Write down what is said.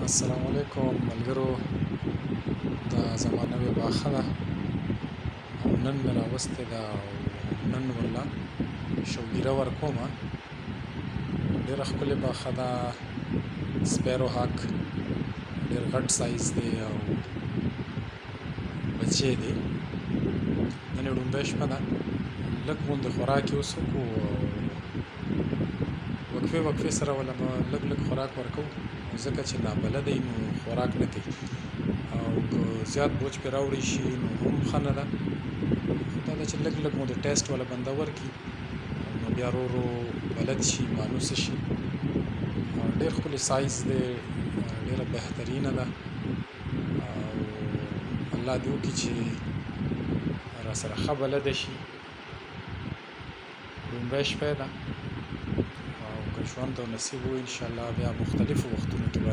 السلام علیکم ملګرو، دا زما نوې باښه ده او نن مې راوستې ده او نن ورله شوګیره ورکومه. ډېره ښکلې باښه ده، سپیرو هاک، ډېر غټ سایز دی او بچی دی. نن یې ړومبۍ شپه ده، لږ غوندې خوراک یې وڅښو او وقفې سره وله به لږ خوراک ورکوو، ځکه چې نابلده یي نو خوراک نه کوي او که زیات بوج پرې راوړی شي نو هم ښه نه ده. خو دا ده چې لږ مو د ټیسټ وله بنده ورکړي نو بیا ورو بلد شي، مانوسه شي. ډېر ښکلی سایز دی، ډېره بهترینه ده او الله دې وکړي چې راسره ښه بلده شي. ړومبۍ شپه یې ده او که ژوند او نصیب وي انشاءالله بیا مختلفو وختونو کې به